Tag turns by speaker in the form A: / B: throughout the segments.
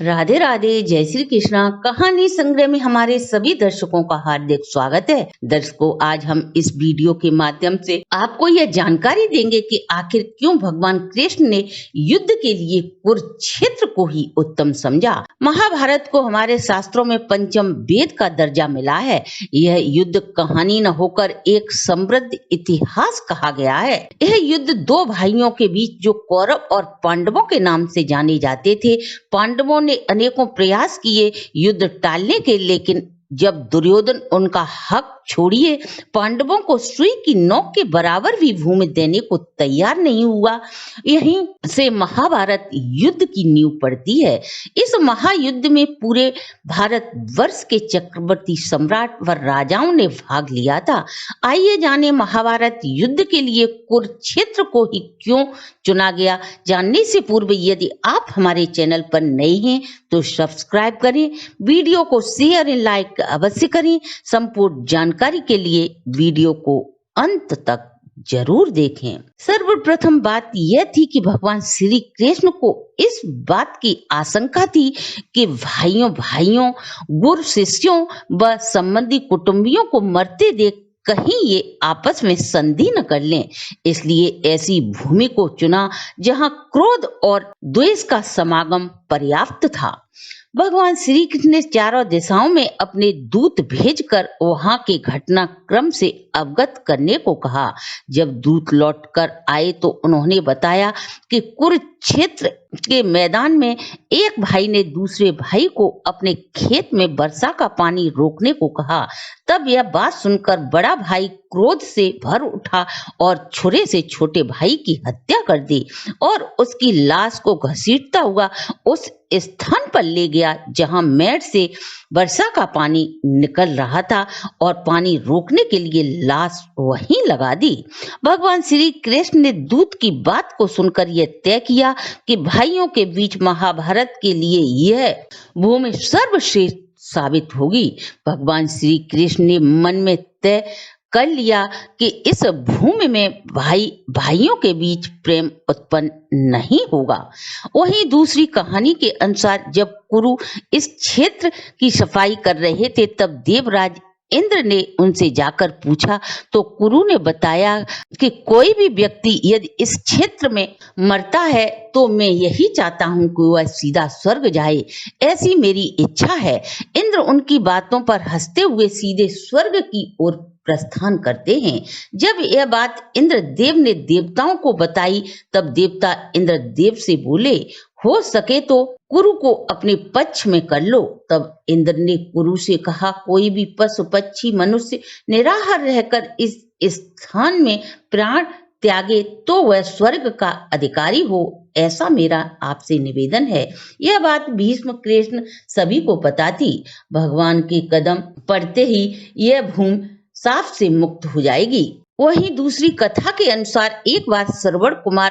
A: राधे राधे, जय श्री कृष्णा। कहानी संग्रह में हमारे सभी दर्शकों का हार्दिक स्वागत है। दर्शकों, आज हम इस वीडियो के माध्यम से आपको यह जानकारी देंगे कि आखिर क्यों भगवान कृष्ण ने युद्ध के लिए कुरुक्षेत्र को ही उत्तम समझा। महाभारत को हमारे शास्त्रों में पंचम वेद का दर्जा मिला है। यह युद्ध कहानी न होकर एक समृद्ध इतिहास कहा गया है। यह युद्ध दो भाइयों के बीच जो कौरव और पांडवों के नाम से जाने जाते थे। पांडवों ने अनेकों प्रयास किए युद्ध टालने के, लेकिन जब दुर्योधन उनका हक छोड़िए पांडवों को सुई की नोक के बराबर भी भूमि देने को तैयार नहीं हुआ, यहीं से महाभारत युद्ध की नींव पड़ती है। इस महायुद्ध में पूरे भारत वर्ष के चक्रवर्ती सम्राट व राजाओं ने भाग लिया था। आइए जाने महाभारत युद्ध के लिए कुरुक्षेत्र को ही क्यों चुना गया। जानने से पूर्व यदि आप हमारे चैनल पर नए हैं तो सब्सक्राइब करें, वीडियो को शेयर और लाइक अवश्य करें। संपूर्ण जानकारी के लिए वीडियो को अंत तक जरूर देखें। सर्वप्रथम बात यह थी कि भगवान श्री कृष्ण को इस बात की आशंका थी कि भाइयों गुरु शिष्यों व संबंधी कुटुंबियों को मरते देख कहीं ये आपस में संधि न कर लें, इसलिए ऐसी भूमि को चुना जहां क्रोध और द्वेष का समागम पर्याप्त था। भगवान श्री कृष्ण ने चारों दिशाओं में अपने दूत भेजकर वहां के घटनाक्रम से अवगत करने को कहा। जब दूत लौटकर आए तो उन्होंने बताया कि कुरुक्षेत्र के मैदान में एक भाई ने दूसरे भाई को अपने खेत में वर्षा का पानी रोकने को कहा। तब यह बात सुनकर बड़ा भाई क्रोध से भर उठा और छुरे से छोटे भाई की हत्या कर दी और उसकी लाश को घसीटता हुआ उस स्थान पर ले गया जहां मेड़ से वर्षा का पानी निकल रहा था और पानी रोकने के लिए लाश वहीं लगा दी। भगवान श्री कृष्ण ने दूत की बात को सुनकर यह तय किया कि भाइयों के बीच महाभारत के लिए यह भूमि सर्वश्रेष्ठ साबित होगी। भगवान श्री कृष्ण ने मन में तय कर लिया कि इस भूमि में भाइयों के बीच प्रेम उत्पन्न नहीं होगा। वहीं दूसरी कहानी के अनुसार जब कुरु इस क्षेत्र की सफाई कर रहे थे तब देवराज इंद्र ने उनसे जाकर पूछा तो कुरु ने बताया कि कोई भी व्यक्ति यदि इस क्षेत्र में मरता है तो मैं यही चाहता हूं कि वह सीधा स्वर्ग जाए, ऐसी मेरी इच्छा है। इंद्र उनकी बातों पर हंसते हुए सीधे स्वर्ग की ओर प्रस्थान करते हैं। जब यह बात इंद्रदेव ने देवताओं को बताई तब देवता इंद्रदेव से बोले, हो सके तो कुरु को अपने पक्ष में कर लो। तब इंद्र ने कुरु से कहा, कोई भी पशु पक्षी मनुष्य निराहार रहकर इस स्थान में प्राण त्यागे तो वह स्वर्ग का अधिकारी हो, ऐसा मेरा आपसे निवेदन है। यह बात भीष्म कृष्ण सभी को पता थी। भगवान के कदम पड़ते ही यह भूमि साफ से मुक्त हो जाएगी। वहीं दूसरी कथा के अनुसार एक बार श्रवण कुमार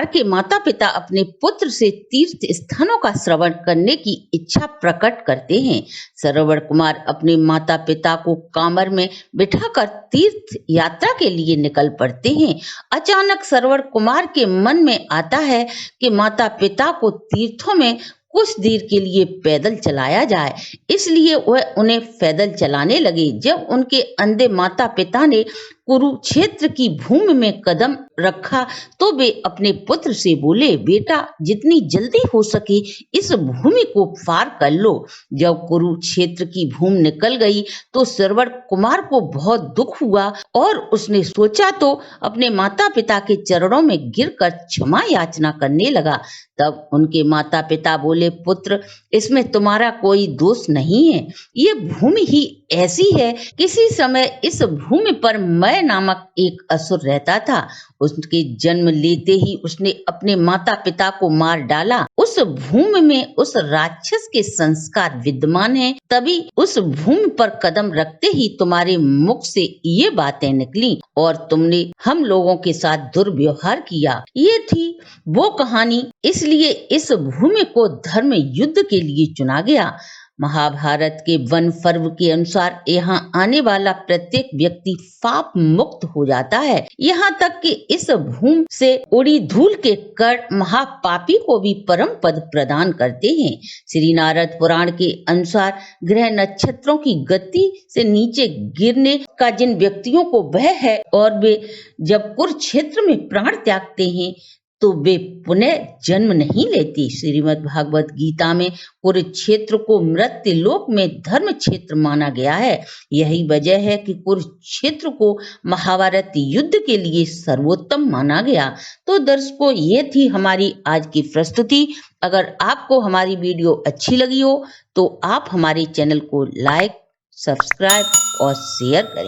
A: के माता पिता अपने पुत्र से तीर्थ स्थानों का श्रवण करने की इच्छा प्रकट करते हैं। श्रवण कुमार अपने माता पिता को कामर में बिठाकर तीर्थ यात्रा के लिए निकल पड़ते हैं। अचानक श्रवण कुमार के मन में आता है कि माता पिता को तीर्थों में कुछ देर के लिए पैदल चलाया जाए, इसलिए वह उन्हें पैदल चलाने लगे। जब उनके अंधे माता पिता ने कुरुक्षेत्र की भूमि में कदम रखा तो वे अपने पुत्र से बोले, बेटा जितनी जल्दी हो सके इस भूमि को पार कर लो। जब कुरुक्षेत्र की भूमि निकल गई तो श्रवण कुमार को बहुत दुख हुआ और उसने सोचा तो अपने माता पिता के चरणों में गिरकर क्षमा याचना करने लगा। तब उनके माता पिता बोले, पुत्र इसमें तुम्हारा कोई दोष नहीं है, ये भूमि ही ऐसी है। किसी समय इस भूमि पर मैं नामक एक असुर रहता था। उसके जन्म लेते ही उसने अपने माता पिता को मार डाला। उस भूमि में उस राक्षस के संस्कार विद्यमान हैं, तभी उस भूमि पर कदम रखते ही तुम्हारे मुख से ये बातें निकली और तुमने हम लोगों के साथ दुर्व्यवहार किया। ये थी वो कहानी, इसलिए इस भूमि को धर्म युद्ध के लिए चुना गया। महाभारत के वन पर्व के अनुसार यहाँ आने वाला प्रत्येक व्यक्ति पाप मुक्त हो जाता है। यहाँ तक कि इस भूमि से उड़ी धूल के कण महापापी को भी परम पद प्रदान करते हैं। श्री नारद पुराण के अनुसार ग्रह नक्षत्रों की गति से नीचे गिरने का जिन व्यक्तियों को भय है और वे जब कुरुक्षेत्र में प्राण त्यागते हैं तो वे पुनः जन्म नहीं लेती। श्रीमद् भागवत गीता में कुरुक्षेत्र को मृत्यु लोक में धर्म क्षेत्र माना गया है। यही वजह है कि कुरुक्षेत्र को महाभारत युद्ध के लिए सर्वोत्तम माना गया। तो दर्शकों, ये थी हमारी आज की प्रस्तुति। अगर आपको हमारी वीडियो अच्छी लगी हो तो आप हमारे चैनल को लाइक, सब्सक्राइब और शेयर करें।